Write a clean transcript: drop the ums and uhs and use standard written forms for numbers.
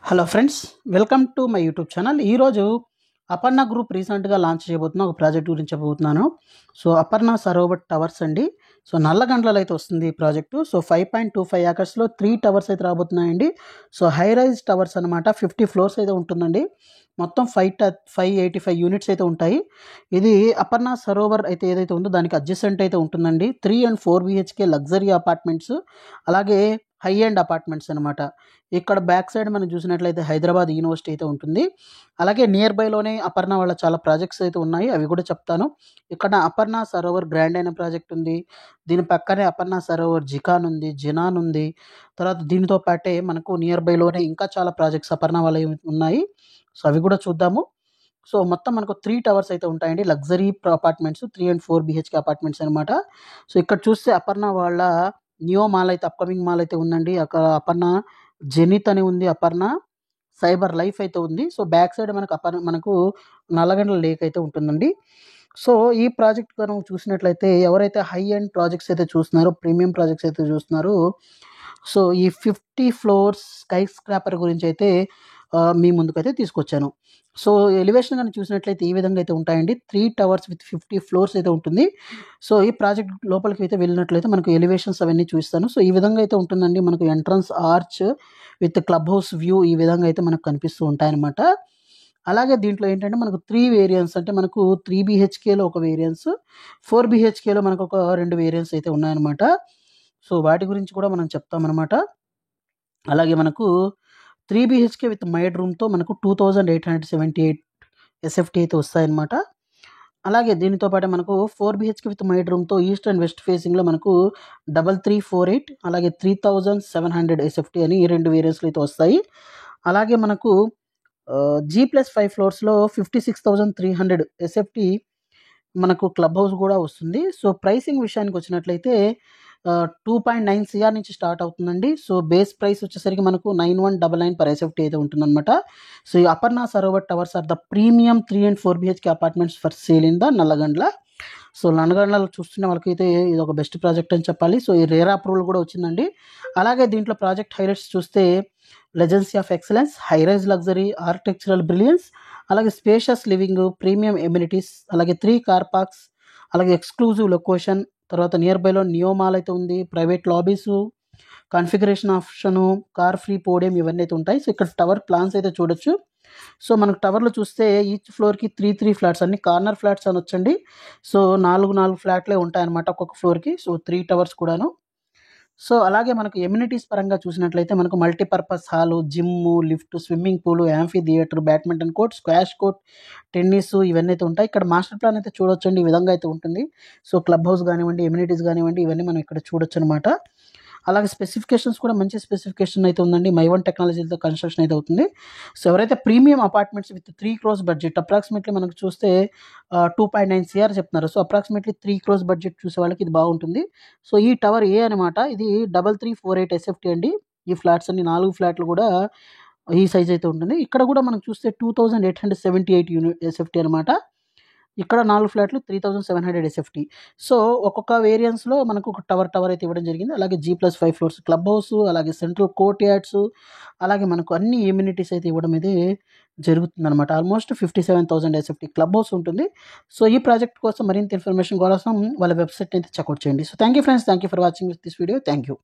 Hello friends, welcome to my YouTube channel. ఈరోజు Aparna group రీసెంట్గా launch చేయబోతున్న ఒక ప్రాజెక్ట్ గురించి చెప్పబోతున్నాను. సో అపర్ణ సరోవర్ టవర్స్ అండి. సో నల్లగండ్లలో అయితే వస్తుంది ఈ ప్రాజెక్టు. సో 5.25 ఏకర్స్లో 3 టవర్స్ అయితే రాబోతున్నాయండి. సో హై రైజ్ టవర్స్ అనమాట. 50 ఫ్లోర్స్ అయితే ఉంటుందండి. మొత్తం 585 యూనిట్స్ అయితే ఉంటాయి. ఇది అపర్ణ సరోవర్ అయితే ఏదైతే ఉందో దానికి అడ్జసెంట్ అయితే ఉంటుందండి. 3 and 4 BHK లగ్జరీ అపార్ట్మెంట్స్, అలాగే హై ఎండ్ అపార్ట్మెంట్స్ అనమాట. ఇక్కడ బ్యాక్ సైడ్ మనం చూసినట్లయితే హైదరాబాద్ యూనివర్సిటీ అయితే ఉంటుంది. అలాగే నియర్ బైలోనే అపర్ణ వాళ్ళ చాలా ప్రాజెక్ట్స్ అయితే ఉన్నాయి, అవి కూడా చెప్తాను. ఇక్కడ అపర్ణ సరోవర్ గ్రాండ్ అయిన ప్రాజెక్ట్ ఉంది. దీని పక్కనే అపర్ణ సరోవర్ జికాన్ ఉంది, జినాన్ ఉంది. తర్వాత దీనితో పాటే మనకు నియర్ బైలోనే ఇంకా చాలా ప్రాజెక్ట్స్ అపర్ణ వాళ్ళవి ఉన్నాయి. సో అవి కూడా చూద్దాము. సో మొత్తం మనకు 3 టవర్స్ అయితే ఉంటాయండి, luxury apartments, 3 and 4 BHK apartments అనమాట. సో ఇక్కడ చూస్తే అపర్ణ వాళ్ళ నియో మాల్ అయితే, అప్కమింగ్ మాల్ అయితే ఉందండి. అక్కడ అపర్ణ జెనిత్ అని ఉంది, అపర్ణ సైబర్ లైఫ్ అయితే ఉంది. సో బ్యాక్ సైడ్ మనకు నల్లగండ్ల లేక్ అయితే ఉంటుందండి. సో ఈ ప్రాజెక్ట్ కనుక చూసినట్లయితే ఎవరైతే హై ఎండ్ ప్రాజెక్ట్స్ అయితే చూస్తున్నారో, ప్రీమియం ప్రాజెక్ట్స్ అయితే చూస్తున్నారో, సో ఈ 50 ఫ్లోర్స్ స్కై స్క్రాపర్ గురించి అయితే మీ ముందుకైతే తీసుకొచ్చాను. సో ఎలివేషన్ కనుక చూసినట్లయితే ఈ విధంగా అయితే ఉంటాయండి. 3 టవర్స్ విత్ 50 ఫ్లోర్స్ అయితే ఉంటుంది. సో ఈ ప్రాజెక్ట్ లోపలికి అయితే వెళ్ళినట్లయితే మనకు ఎలివేషన్స్ అవన్నీ చూస్తాను. సో ఈ విధంగా అయితే ఉంటుందండి. మనకు entrance arch with club house view ఈ విధంగా అయితే మనకు కనిపిస్తూ ఉంటాయన్నమాట. అలాగే దీంట్లో ఏంటంటే మనకు 3 వేరియంట్స్, అంటే మనకు 3 BHKలో ఒక వేరియంట్స్, 4 BHKలో మనకు ఒక 2 వేరియంట్స్ అయితే ఉన్నాయన్నమాట. సో వాటి గురించి కూడా మనం చెప్తామన్నమాట. అలాగే మనకు 3 BHK విత్ మైడ్ రూమ్తో మనకు 2878 SFT అయితే వస్తాయన్నమాట. అలాగే దీనితో పాటు మనకు 4 BHK విత్ మైడ్ రూమ్తో ఈస్ట్ అండ్ వెస్ట్ ఫేసింగ్లో మనకు 3348, అలాగే 3700 SFT అని ఈ 2 వేరియంట్స్లో అయితే వస్తాయి. అలాగే మనకు G+5 ఫ్లోర్స్లో 56,300 SFT మనకు క్లబ్ హౌస్ కూడా వస్తుంది. సో ప్రైసింగ్ విషయానికి వచ్చినట్లయితే 2.9 CR నుంచి స్టార్ట్ అవుతుందండి. సో బేస్ ప్రైస్ వచ్చేసరికి మనకు 9199 per SFT అయితే ఉంటుందన్నమాట. సో ఈ Aparna Sarovar towers are the premium 3 and 4 BHK apartments for sale in the Nallagandla. So నల్లగండ్లలో చూస్తున్న వాళ్ళకైతే ఇది ఒక బెస్ట్ ప్రాజెక్ట్ అని చెప్పాలి. సో ఈ రేరా అప్రూవల్ కూడా వచ్చిందండి. అలాగే దీంట్లో ప్రాజెక్ట్ హైలైట్స్ చూస్తే legacy of excellence, high rise luxury, architectural brilliance, అలాగే స్పేషియస్ లివింగ్, ప్రీమియం ఎమ్యూనిటీస్, అలాగే 3 కార్ పార్క్స్, అలాగే ఎక్స్క్లూజివ్ లొకేషన్. తర్వాత నియర్ బైలో నియో మాల్ అయితే ఉంది, private lobbies, configuration option, car free podium ఇవన్నీ అయితే ఉంటాయి. సో ఇక్కడ టవర్ ప్లాన్స్ అయితే చూడొచ్చు. సో మనకు టవర్లో చూస్తే ఈచ్ ఫ్లోర్కి 3 ఫ్లాట్స్, అన్ని కార్నర్ ఫ్లాట్స్ అనొచ్చండి. సో 4 ఫ్లాట్లే ఉంటాయన్నమాట ఒక్కొక్క ఫ్లోర్కి. సో 3 టవర్స్ కూడాను. సో అలాగే మనకు ఎమ్యూనిటీస్ పరంగా చూసినట్లయితే మనకు multipurpose hall, gym, lift, swimming pool, amphi theatre, badminton court, squash court, tennis ఇవన్నీ అయితే ఉంటాయి. ఇక్కడ మాస్టర్ ప్లాన్ అయితే చూడొచ్చండి, ఈ విధంగా అయితే ఉంటుంది. సో క్లబ్ హౌస్ కానివ్వండి, ఎమ్యూనిటీస్ కానివ్వండి, ఇవన్నీ మనం ఇక్కడ చూడొచ్చు అనమాట. అలాగే స్పెసిఫికేషన్స్ కూడా మంచి స్పెసిఫికేషన్ అయితే ఉందండి. మైవన్ టెక్నాలజీతో కన్స్ట్రక్షన్ అయితే అవుతుంది. సో ఎవరైతే premium apartments with 3 crores budget, approximately మనకు చూస్తే 2.9 CR చెప్తున్నారు. సో అప్రాక్సిమేట్లీ 3 crores బడ్జెట్ చూసే వాళ్ళకి ఇది బాగుంటుంది. సో ఈ టవర్ ఏ అనమాట, ఇది 3348 SFT అండి. ఈ ఫ్లాట్స్ అన్ని 4 ఫ్లాట్లు కూడా ఈ సైజ్ అయితే ఉంటుంది. ఇక్కడ కూడా మనకు చూస్తే 2878 SFT అనమాట. ఇక్కడ 4 ఫ్లాట్లు 3700 SFT. సో ఒక్కొక్క వేరియంట్స్లో మనకు ఒక టవర్ అయితే ఇవ్వడం జరిగింది. అలాగే G+5 ఫ్లోర్స్ క్లబ్ హౌస్, అలాగే సెంట్రల్ కోర్ట్ యార్డ్స్, అలాగే మనకు అన్ని ఎమ్యూనిటీస్ అయితే ఇవ్వడం అయితే జరుగుతుందన్నమాట. ఆల్మోస్ట్ 57,000 SFT క్లబ్ హౌస్ ఉంటుంది. సో ఈ ప్రాజెక్ట్ కోసం మరింత ఇన్ఫర్మేషన్ కోసం వాళ్ళ వెబ్సైట్ అయితే చెక్అవుట్ చేయండి. So thank you friends, thank you for watching this video. Thank you.